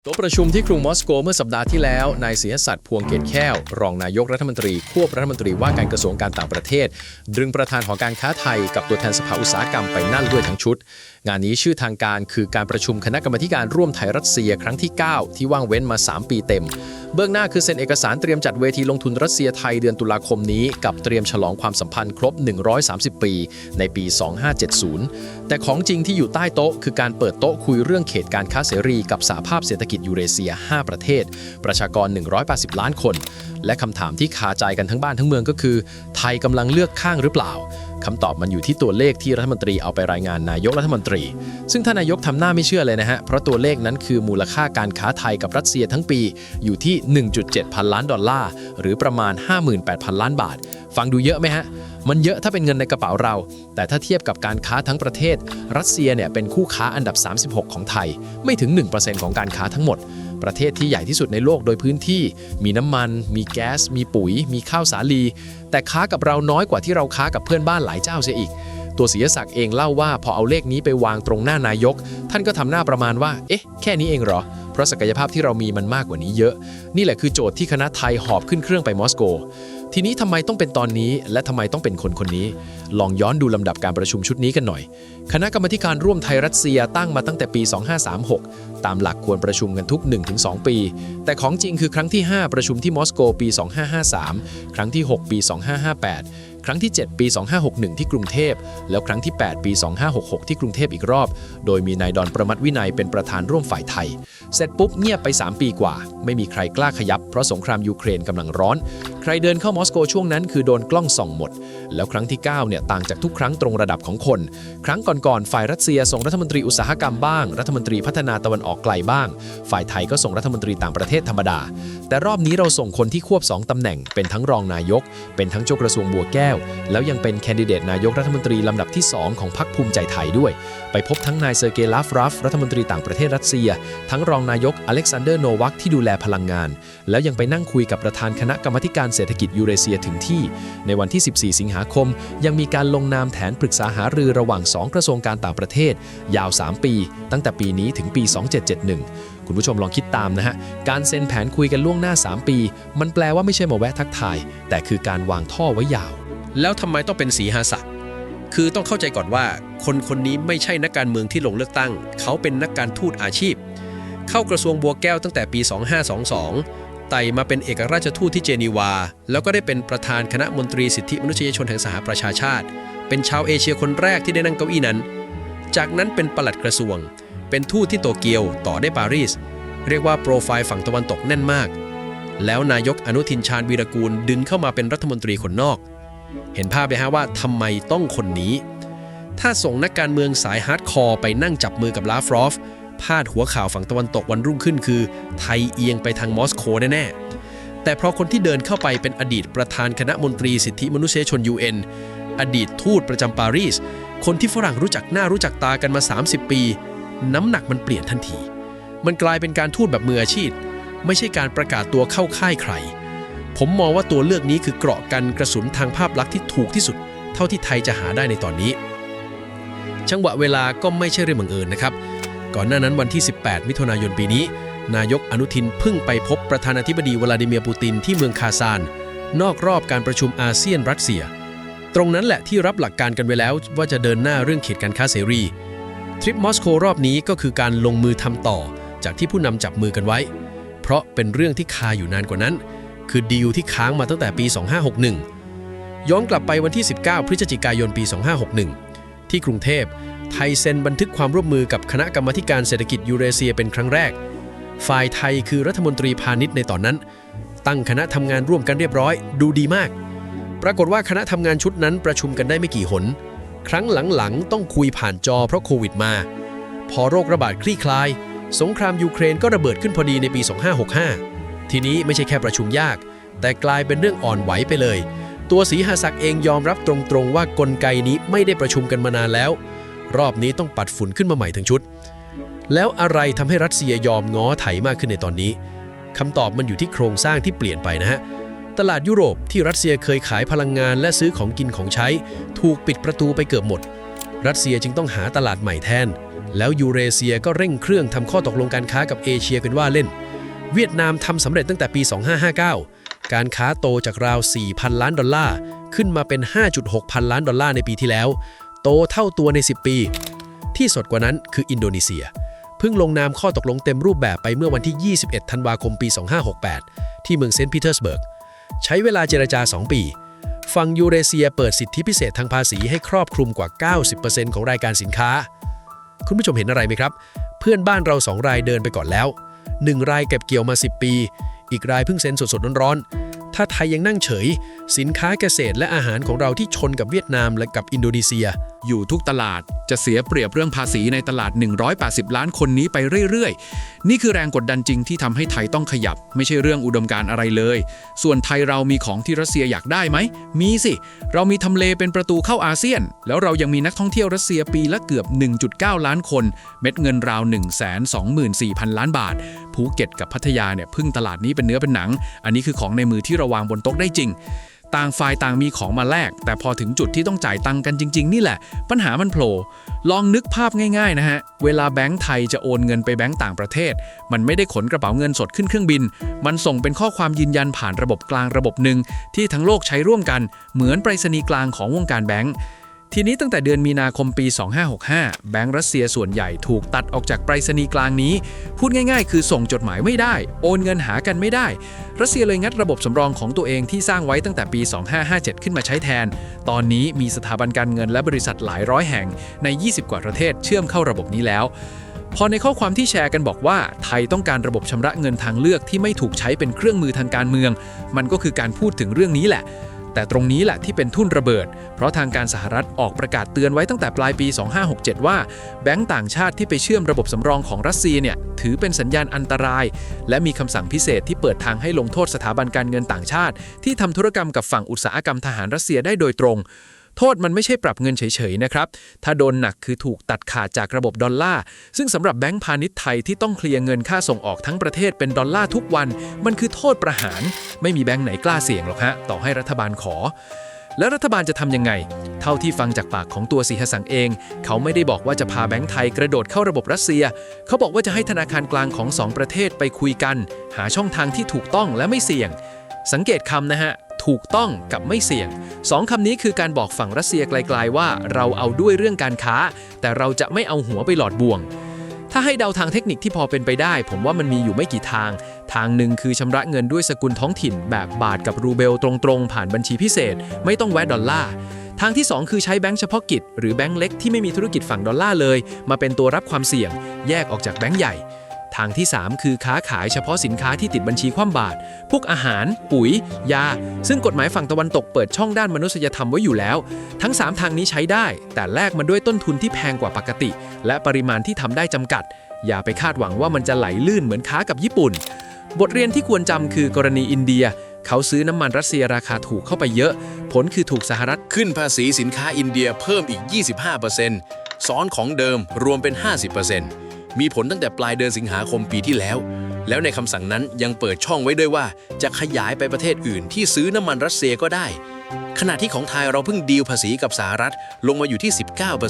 โต๊ะประชุมที่กรุงมอสโกเมื่อสัปดาห์ที่แล้วนายศรีหศักดิ์พวงเกตแก้วรองนายกรัฐมนตรีควบรัฐมนตรีว่าการกระทรวงการต่างประเทศดึงประธานหอการค้าไทยกับตัวแทนสภาอุตสาหกรรมไปนั่งด้วยทั้งชุดงานนี้ชื่อทางการคือการประชุมคณะกรรมาการร่วมไทยรัสเซียครั้งที่ 9 ที่ว่างเว้นมา 3 ปีเต็มเบื้องหน้าคือเซ็นเอกสารเตรียมจัดเวทีลงทุนรัสเซียไทยเดือนตุลาคมนี้กับเตรียมฉลองความสัมพันธ์ครบ130 ปีในปี 2570 แต่ของจริงที่อยู่ใต้โต๊ะคือการเปิดโต๊ะคุยเรื่องเขตการค้าเสรีกับสหภาพเศรษฐกิจยูเรเซีย 5 ประเทศประชากร180 ล้านคนและคำถามที่คาใจกันทั้งบ้านทั้งเมืองก็คือไทยกำลังเลือกข้างหรือเปล่าคำตอบมันอยู่ที่ตัวเลขที่รัฐมนตรีเอาไปรายงานนายกรัฐมนตรีซึ่งท่านนายกทำหน้าไม่เชื่อเลยนะฮะเพราะตัวเลขนั้นคือมูลค่าการค้าไทยกับรัสเซียทั้งปีอยู่ที่ 1.7 พันล้านดอลลาร์หรือประมาณ 58,000 ล้านบาทฟังดูเยอะไหมฮะมันเยอะถ้าเป็นเงินในกระเป๋าเราแต่ถ้าเทียบกับการค้าทั้งประเทศรัสเซียเนี่ยเป็นคู่ค้าอันดับ 36 ของไทยไม่ถึง 1% ของการค้าทั้งหมดประเทศที่ใหญ่ที่สุดในโลกโดยพื้นที่มีน้ำมันมีแก๊สมีปุ๋ยมีข้าวสาลีแต่ค้ากับเราน้อยกว่าที่เราค้ากับเพื่อนบ้านหลายเจ้าเสียอีกตัวศรีศักดิ์เองเล่าว่าพอเอาเลขนี้ไปวางตรงหน้านายกท่านก็ทำหน้าประมาณว่าเอ๊ะแค่นี้เองเหรอเพราะศักยภาพที่เรามีมันมากกว่านี้เยอะนี่แหละคือโจทย์ที่คณะไทยหอบขึ้นเครื่องไปมอสโกทีนี้ทำไมต้องเป็นตอนนี้และทำไมต้องเป็นคนนี้ลองย้อนดูลำดับการประชุมชุดนี้กันหน่อยคณะกรรมาการร่วมไทยรัสเซียตั้งมาตั้งแต่ปี 2536 ตามหลักควรประชุมกันทุก 1-2 ปีแต่ของจริงคือครั้งที่ 5 ประชุมที่มอสโกปี 2553 ครั้งที่ 6 ปี 2558 ครั้งที่ 7 ปี 2561 ที่กรุงเทพแล้วครั้งที่ 8 ปี 2566 ที่กรุงเทพอีกรอบโดยมีนายดอนประมัติวินัยเป็นประธานร่วมฝ่ายไทยเสร็จปุ๊บเงียบไป 3 ปีกว่าไม่มีใครกล้าขยับเพราะสงครามยูเครนกำลังร้อนใครเดินเข้ามอสโกช่วงนั้นคือโดนกล้องส่องหมดแล้วครั้งที่ 9 เนี่ยต่างจากทุกครั้งตรงระดับของคนครั้งก่อนๆฝ่ายรัสเซียส่งรัฐมนตรีอุตสาหกรรมบ้างรัฐมนตรีพัฒนาตะวันออกไกลบ้างฝ่ายไทยก็ส่งรัฐมนตรีต่างประเทศธรรมดาแต่รอบนี้เราส่งคนที่ควบ2ตำแหน่งเป็นทั้งรองนายกเป็นทั้งเจ้ากระทรวงบัวแก้วแล้วยังเป็นแคนดิเดตนายกรัฐมนตรีลำดับที่ 2 ของพรรคภูมิใจไทยด้วยไปพบทั้งนายเซอร์เกย์ ลาฟรอฟรัฐมนตรีต่างประเทศรัสเซียทั้งรองนายกอเล็กซานเดอร์โนวัคที่ดูแลพลังงานแล้วยังไปนั่งคุยกับประธานคณะกรรมาการเศรษฐกิจยูเรเซียถึงที่ในวันที่ 14 สิงหาคมยังมีการลงนามแผนปรึกษาหารือระหว่าง 2 กระทรวงการต่างประเทศยาว 3 ปีตั้งแต่ปีนี้ถึงปี 2771คุณผู้ชมลองคิดตามนะฮะการเซ็นแผนคุยกันล่วงหน้า 3 ปีมันแปลว่าไม่ใช่มาแวะทักทายแต่คือการวางท่อไว้ยาวแล้วทำไมต้องเป็นศรีหศักดิ์คือต้องเข้าใจก่อนว่าคนนี้ไม่ใช่นักการเมืองที่ลงเลือกตั้งเขาเป็นนักการทูตอาชีพเข้ากระทรวงบัวแก้วตั้งแต่ปี 2522ไต่มาเป็นเอกราชทูตที่เจนีวาแล้วก็ได้เป็นประธานคณะมนตรีสิทธิมนุษยชนแห่งสหประชาชาติเป็นชาวเอเชียคนแรกที่ได้นั่งเก้าอี้นั้นจากนั้นเป็นปลัดกระทรวงเป็นทูตที่โตเกียวต่อได้ปารีสเรียกว่าโปรไฟล์ฝั่งตะวันตกแน่นมากแล้วนายกอนุทินชาญวีรกูลดึงเข้ามาเป็นรัฐมนตรีคนนอกเห็นภาพไหมฮะว่าทำไมต้องคนนี้ถ้าส่งนักการเมืองสายฮาร์ดคอร์ไปนั่งจับมือกับลาฟรอฟพาดหัวข่าวฝั่งตะวันตกวันรุ่งขึ้นคือไทยเอียงไปทางมอสโกแน่ๆแต่เพราะคนที่เดินเข้าไปเป็นอดีตประธานคณะมนตรีสิทธิมนุษยชน UN อดีตทูตประจำปารีสคนที่ฝรั่งรู้จักหน้ารู้จักตากันมา 30 ปีน้ำหนักมันเปลี่ยนทันทีมันกลายเป็นการทูตแบบมืออาชีพไม่ใช่การประกาศตัวเข้าค่ายใครผมมองว่าตัวเลือกนี้คือเกราะกันกระสุนทางภาพลักษณ์ที่ถูกที่สุดเท่าที่ไทยจะหาได้ในตอนนี้จังหวะเวลาก็ไม่ใช่เรื่องบังเอิญนะครับก่อนหน้านั้นวันที่ 18 มิถุนายนปีนี้นายกอนุทินเพิ่งไปพบประธานาธิบดีวลาดิเมียร์ปูตินที่เมืองคาซานนอกรอบการประชุมอาเซียนรัสเซียตรงนั้นแหละที่รับหลักการกันไว้แล้วว่าจะเดินหน้าเรื่องเขตการค้าเสรีทริปมอสโกรอบนี้ก็คือการลงมือทำต่อจากที่ผู้นำจับมือกันไว้เพราะเป็นเรื่องที่คาอยู่นานกว่านั้นคือดีลที่ค้างมาตั้งแต่ปี 2561 ย้อนกลับไปวันที่ 19 พฤศจิกายน ปี 2561 ที่กรุงเทพไทยเซ็นบันทึกความร่วมมือกับคณะกรรมาการเศรษฐกิจยูเรเซียเป็นครั้งแรกฝ่ายไทยคือรัฐมนตรีพาณิชย์ในตอนนั้นตั้งคณะทำงานร่วมกันเรียบร้อยดูดีมากปรากฏว่าคณะทำงานชุดนั้นประชุมกันได้ไม่กี่หนครั้งหลังๆต้องคุยผ่านจอเพราะโควิดมาพอโรคระบาดคลี่คลายสงครามยูเครนก็ระเบิดขึ้นพอดีในปี 2565 ทีนี้ไม่ใช่แค่ประชุมยากแต่กลายเป็นเรื่องอ่อนไหวไปเลยตัวศรีหศักดิ์เองยอมรับตรงๆว่ากลไกนี้ไม่ได้ประชุมกันมานานแล้วรอบนี้ต้องปัดฝุ่นขึ้นมาใหม่ทั้งชุดแล้วอะไรทำให้รัสเซียยอมง้อไถมากขึ้นในตอนนี้คำตอบมันอยู่ที่โครงสร้างที่เปลี่ยนไปนะฮะตลาดยุโรปที่รัสเซียเคยขายพลังงานและซื้อของกินของใช้ถูกปิดประตูไปเกือบหมดรัสเซียจึงต้องหาตลาดใหม่แทน แล้วยูเรเซียก็เร่งเครื่องทำข้อตกลงการค้ากับเอเชียเป็นว่าเล่นเวียดนามทำสำเร็จตั้งแต่ปี 2559 การค้าโตจากราว 4,000 ล้านดอลลาร์ขึ้นมาเป็น 5.6 พันล้านดอลลาร์ในปีที่แล้วโตเท่าตัวใน 10 ปี ที่สดกว่านั้นคืออินโดนีเซียเพิ่งลงนามข้อตกลงเต็มรูปแบบไปเมื่อวันที่ 21 ธันวาคมปี 2568 ที่เมืองเซนต์ปีเตอร์สเบิร์กใช้เวลาเจรจา 2 ปีฝั่งยูเรเซียเปิดสิทธิพิเศษทางภาษีให้ครอบคลุมกว่า 90% ของรายการสินค้าคุณผู้ชมเห็นอะไรไหมครับเพื่อนบ้านเรา2รายเดินไปก่อนแล้ว1รายเก็บเกี่ยวมา10ปีอีกรายเพิ่งเซ็นสดๆร้อนๆถ้าไทยยังนั่งเฉยสินค้าเกษตรและอาหารของเราที่ชนกับเวียดนามและกับอินโดนีเซียอยู่ทุกตลาดจะเสียเปรียบเรื่องภาษีในตลาด180ล้านคนนี้ไปเรื่อยๆนี่คือแรงกดดันจริงที่ทำให้ไทยต้องขยับไม่ใช่เรื่องอุดมการณ์อะไรเลยส่วนไทยเรามีของที่รัสเซียอยากได้ไหมมีสิเรามีทำเลเป็นประตูเข้าอาเซียนแล้วเรายังมีนักท่องเที่ยวรัสเซียปีละเกือบ 1.9 ล้านคนเม็ดเงินราว 124,000 ล้านบาทภูเก็ตกับพัทยาเนี่ยพึ่งตลาดนี้เป็นเนื้อเป็นหนังอันนี้คือของในมือที่เราวางบนโต๊ะได้จริงต่างฝ่ายต่างมีของมาแลกแต่พอถึงจุดที่ต้องจ่ายตังค์กันจริงๆนี่แหละปัญหามันโผล่ลองนึกภาพง่ายๆนะฮะเวลาแบงก์ไทยจะโอนเงินไปแบงก์ต่างประเทศมันไม่ได้ขนกระเป๋าเงินสดขึ้นเครื่องบินมันส่งเป็นข้อความยืนยันผ่านระบบกลางระบบหนึ่งที่ทั้งโลกใช้ร่วมกันเหมือนไปรษณีย์กลางของวงการแบงก์ทีนี้ตั้งแต่เดือนมีนาคมปี 2565 แบงก์รัสเซียส่วนใหญ่ถูกตัดออกจากไปรษณีย์กลางนี้พูดง่ายๆคือส่งจดหมายไม่ได้โอนเงินหากันไม่ได้รัสเซียเลยงัดระบบสำรองของตัวเองที่สร้างไว้ตั้งแต่ปี 2557 ขึ้นมาใช้แทนตอนนี้มีสถาบันการเงินและบริษัทหลายร้อยแห่งใน 20 กว่าประเทศเชื่อมเข้าระบบนี้แล้วพอในข้อความที่แชร์กันบอกว่าไทยต้องการระบบชำระเงินทางเลือกที่ไม่ถูกใช้เป็นเครื่องมือทางการเมืองมันก็คือการพูดถึงเรื่องนี้แหละแต่ตรงนี้แหละที่เป็นทุ่นระเบิดเพราะทางการสหรัฐออกประกาศเตือนไว้ตั้งแต่ปลายปี 2567 ว่าแบงก์ต่างชาติที่ไปเชื่อมระบบสำรองของรัสเซียเนี่ยถือเป็นสัญญาณอันตรายและมีคำสั่งพิเศษที่เปิดทางให้ลงโทษสถาบันการเงินต่างชาติที่ทำธุรกรรมกับฝั่งอุตสาหกรรมทหารรัสเซียได้โดยตรงโทษมันไม่ใช่ปรับเงินเฉยๆนะครับถ้าโดนหนักคือถูกตัดขาดจากระบบดอลลาร์ซึ่งสำหรับแบงก์พาณิชย์ไทยที่ต้องเคลียร์เงินค่าส่งออกทั้งประเทศเป็นดอลลาร์ทุกวันมันคือโทษประหารไม่มีแบงก์ไหนกล้าเสี่ยงหรอกฮะต่อให้รัฐบาลขอแล้วรัฐบาลจะทำยังไงเท่าที่ฟังจากปากของตัวสีหสังเองเขาไม่ได้บอกว่าจะพาแบงก์ไทยกระโดดเข้าระบบรัสเซียเขาบอกว่าจะให้ธนาคารกลางของ2ประเทศไปคุยกันหาช่องทางที่ถูกต้องและไม่เสี่ยงสังเกตคำนะฮะถูกต้องกับไม่เสี่ยง2คำนี้คือการบอกฝั่งรัสเซียไกลๆว่าเราเอาด้วยเรื่องการค้าแต่เราจะไม่เอาหัวไปหลอดบ่วงถ้าให้เดาทางเทคนิคที่พอเป็นไปได้ผมว่ามันมีอยู่ไม่กี่ทางหนึ่งคือชำระเงินด้วยสกุลท้องถิ่นแบบบาทกับรูเบลตรงๆผ่านบัญชีพิเศษไม่ต้องแวะดอลลาร์ทางที่2คือใช้แบงก์เฉพาะกิจหรือแบงก์เล็กที่ไม่มีธุรกิจฝั่งดอลลาร์เลยมาเป็นตัวรับความเสี่ยงแยกออกจากแบงก์ใหญ่ทางที่3คือค้าขายเฉพาะสินค้าที่ติดบัญชีคว่ำบาตรพวกอาหารปุ๋ยยาซึ่งกฎหมายฝั่งตะวันตกเปิดช่องด้านมนุษยธรรมไว้อยู่แล้วทั้ง3ทางนี้ใช้ได้แต่แลกมาด้วยต้นทุนที่แพงกว่าปกติและปริมาณที่ทำได้จำกัดอย่าไปคาดหวังว่ามันจะไหลลื่นเหมือนค้ากับญี่ปุ่นบทเรียนที่ควรจำคือกรณีอินเดียเขาซื้อน้ำมันรัสเซียราคาถูกเข้าไปเยอะผลคือถูกสหรัฐขึ้นภาษีสินค้าอินเดียเพิ่มอีก 25% ซ้อนของเดิมรวมเป็น 50% มีผลตั้งแต่ปลายเดือนสิงหาคมปีที่แล้วในคำสั่งนั้นยังเปิดช่องไว้ด้วยว่าจะขยายไปประเทศอื่นที่ซื้อน้ำมันรัสเซียก็ได้ขณะที่ของไทยเราเพิ่งดีลภาษีกับสหรัฐลงมาอยู่ที่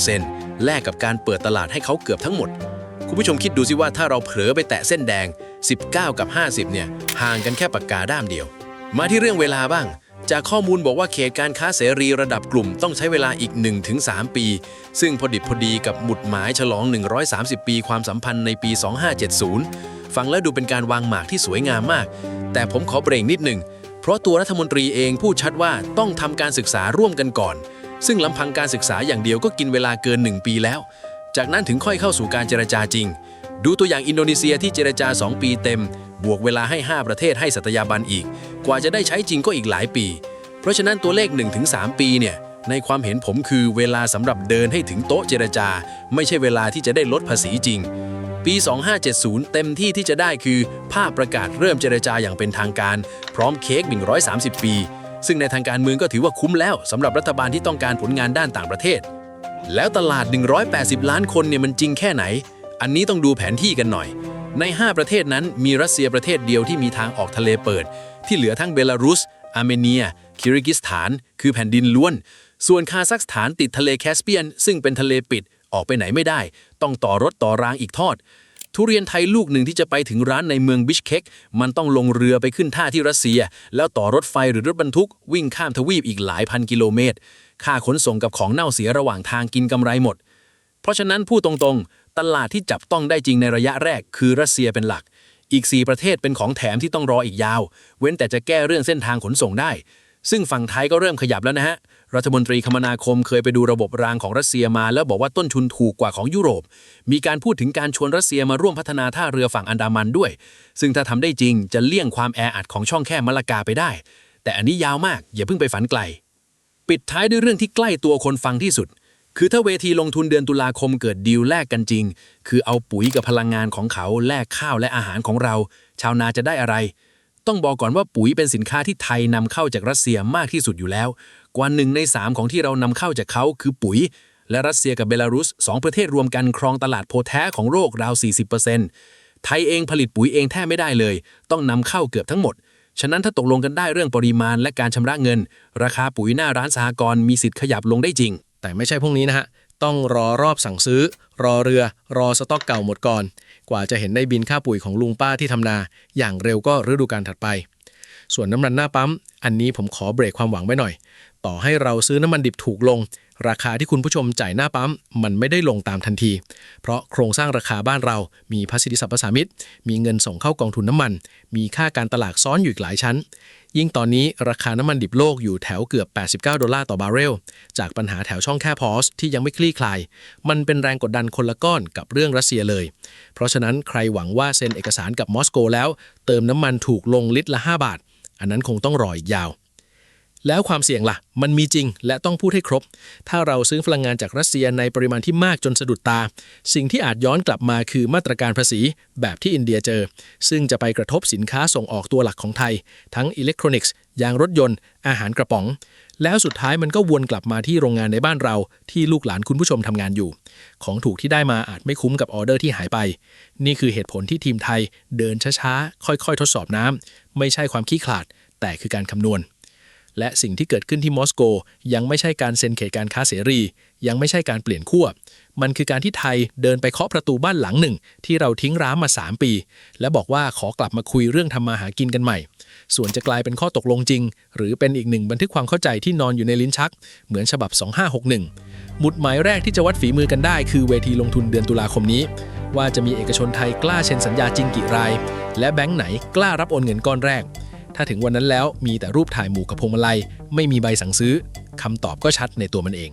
19% แลกกับการเปิดตลาดให้เขาเกือบทั้งหมดคุณผู้ชมคิดดูสิว่าถ้าเราเผลอไปแตะเส้นแดง19กับ50เนี่ยห่างกันแค่ปากกาด้ามเดียวมาที่เรื่องเวลาบ้างจากข้อมูลบอกว่าเขตการค้าเสรีระดับกลุ่มต้องใช้เวลาอีก 1-3 ปีซึ่งพอดิบพอดีกับหมุดหมายฉลอง130ปีความสัมพันธ์ในปี 2570ฟังแล้วดูเป็นการวางหมากที่สวยงามมากแต่ผมขอเบรกนิดหนึ่งเพราะตัวรัฐมนตรีเองพูดชัดว่าต้องทำการศึกษาร่วมกันก่อนซึ่งลำพังการศึกษาอย่างเดียวก็กินเวลาเกิน1ปีแล้วจากนั้นถึงค่อยเข้าสู่การเจรจาจริงดูตัวอย่างอินโดนีเซียที่เจรจา2ปีเต็มบวกเวลาให้5ประเทศให้สัตยาบันอีกกว่าจะได้ใช้จริงก็อีกหลายปีเพราะฉะนั้นตัวเลข 1-3 ปีเนี่ยในความเห็นผมคือเวลาสำหรับเดินให้ถึงโต๊ะเจรจาไม่ใช่เวลาที่จะได้ลดภาษีจริงปี 2570 เต็มที่ที่จะได้คือภาพประกาศเริ่มเจรจาอย่างเป็นทางการพร้อมเค้ก130 ปีซึ่งในทางการเมืองก็ถือว่าคุ้มแล้วสำหรับรัฐบาลที่ต้องการผลงานด้านต่างประเทศแล้วตลาด180ล้านคนเนี่ยมันจริงแค่ไหนอันนี้ต้องดูแผนที่กันหน่อยใน5ประเทศนั้นมีรัสเซียประเทศเดียวที่มีทางออกทะเลเปิดที่เหลือทั้งเบลารุสอาร์เมเนียคิริกิสถานคือแผ่นดินล้วนส่วนคาซัคสถานติดทะเลแคสเปียนซึ่งเป็นทะเลปิด ออกไปไหนไม่ได้ต้องต่อรถต่อรางอีกทอดทุเรียนไทยลูกหนึ่งที่จะไปถึงร้านในเมืองบิชเคกมันต้องลงเรือไปขึ้นท่าที่รัสเซียแล้วต่อรถไฟหรือรถบรรทุกวิ่งข้ามทวีปอีกหลายพันกิโลเมตรค่าขนส่งกับของเน่าเสียระหว่างทางกินกำไรหมดเพราะฉะนั้นพูดตรงๆตลาดที่จับต้องได้จริงในระยะแรกคือรัสเซียเป็นหลักอีก4ประเทศเป็นของแถมที่ต้องรออีกยาวเว้นแต่จะแก้เรื่องเส้นทางขนส่งได้ซึ่งฝั่งไทยก็เริ่มขยับแล้วนะฮะรัฐมนตรีคมนาคมเคยไปดูระบบรางของรัสเซียมาแล้วบอกว่าต้นทุนถูกกว่าของยุโรปมีการพูดถึงการชวนรัสเซียมาร่วมพัฒนาท่าเรือฝั่งอันดามันด้วยซึ่งถ้าทำได้จริงจะเลี่ยงความแออัดของช่องแคบมะละกาไปได้แต่อันนี้ยาวมากอย่าเพิ่งไปฝันไกลปิดท้ายด้วยเรื่องที่ใกล้ตัวคนฟังที่สุดคือถ้าเวทีลงทุนเดือนตุลาคมเกิดดีลแลกกันจริงคือเอาปุ๋ยกับพลังงานของเขาแลกข้าวและอาหารของเราชาวนาจะได้อะไรต้องบอกก่อนว่าปุ๋ยเป็นสินค้าที่ไทยนำเข้าจากรัสเซียมากที่สุดอยู่แล้วกว่า1 ใน 3ของที่เรานำเข้าจากเขาคือปุ๋ยและรัสเซียกับเบลารุส2ประเทศรวมกันครองตลาดโพแท้ของโลกราว 40% ไทยเองผลิตปุ๋ยเองแทบไม่ได้เลยต้องนำเข้าเกือบทั้งหมดฉะนั้นถ้าตกลงกันได้เรื่องปริมาณและการชำระเงินราคาปุ๋ยหน้าร้านสหกรณ์มีสิทธิ์ขยับลงได้จริงแต่ไม่ใช่พวกนี้นะฮะต้องรอรอบสั่งซื้อรอเรือรอสต็อกเก่าหมดก่อนกว่าจะเห็นในบินค่าปุ๋ยของลุงป้าที่ทำนาอย่างเร็วก็ฤดูกาลถัดไปส่วนน้ำมันหน้าปั๊มอันนี้ผมขอเบรกความหวังไว้หน่อยต่อให้เราซื้อน้ำมันดิบถูกลงราคาที่คุณผู้ชมจ่ายหน้าปั๊มมันไม่ได้ลงตามทันทีเพราะโครงสร้างราคาบ้านเรามีภาษีสรรพสามิตมีเงินส่งเข้ากองทุนน้ำมันมีค่าการตลาดซ้อนอยู่อีกหลายชั้นยิ่งตอนนี้ราคาน้ำมันดิบโลกอยู่แถวเกือบ$89ต่อบาร์เรลจากปัญหาแถวช่องแคบฮอร์สที่ยังไม่คลี่คลายมันเป็นแรงกดดันคนละก้อนกับเรื่องรัสเซียเลยเพราะฉะนั้นใครหวังว่าเซ็นเอกสารกับมอสโกแล้วเติมน้ำมันถูกลงลิตรละ5 บาทอันนั้นคงต้องรออีกยาวแล้วความเสี่ยงล่ะมันมีจริงและต้องพูดให้ครบถ้าเราซื้อพลังงานจากรัสเซียในปริมาณที่มากจนสะดุดตาสิ่งที่อาจย้อนกลับมาคือมาตรการภาษีแบบที่อินเดียเจอซึ่งจะไปกระทบสินค้าส่งออกตัวหลักของไทยทั้งอิเล็กทรอนิกส์ยางรถยนต์อาหารกระป๋องแล้วสุดท้ายมันก็วนกลับมาที่โรงงานในบ้านเราที่ลูกหลานคุณผู้ชมทำงานอยู่ของถูกที่ได้มาอาจไม่คุ้มกับออเดอร์ที่หายไปนี่คือเหตุผลที่ทีมไทยเดินช้าๆค่อยๆทดสอบน้ำไม่ใช่ความขี้ขลาดแต่คือการคำนวณและสิ่งที่เกิดขึ้นที่มอสโกยังไม่ใช่การเซ็นเขตการค้าเสรียังไม่ใช่การเปลี่ยนขั้วมันคือการที่ไทยเดินไปเคาะประตูบ้านหลังหนึ่งที่เราทิ้งร้างมา3 ปีและบอกว่าขอกลับมาคุยเรื่องทำมาหากินกันใหม่ส่วนจะกลายเป็นข้อตกลงจริงหรือเป็นอีกหนึ่งบันทึกความเข้าใจที่นอนอยู่ในลิ้นชักเหมือนฉบับ2561หมุดหมายแรกที่จะวัดฝีมือกันได้คือเวทีลงทุนเดือนตุลาคมนี้ว่าจะมีเอกชนไทยกล้าเซ็นสัญญาจริงกี่รายและแบงก์ไหนกล้ารับโอนเงินก้อนแรกถ้าถึงวันนั้นแล้วมีแต่รูปถ่ายหมู่กับพวงมาลัยไม่มีใบสั่งซื้อคำตอบก็ชัดในตัวมันเอง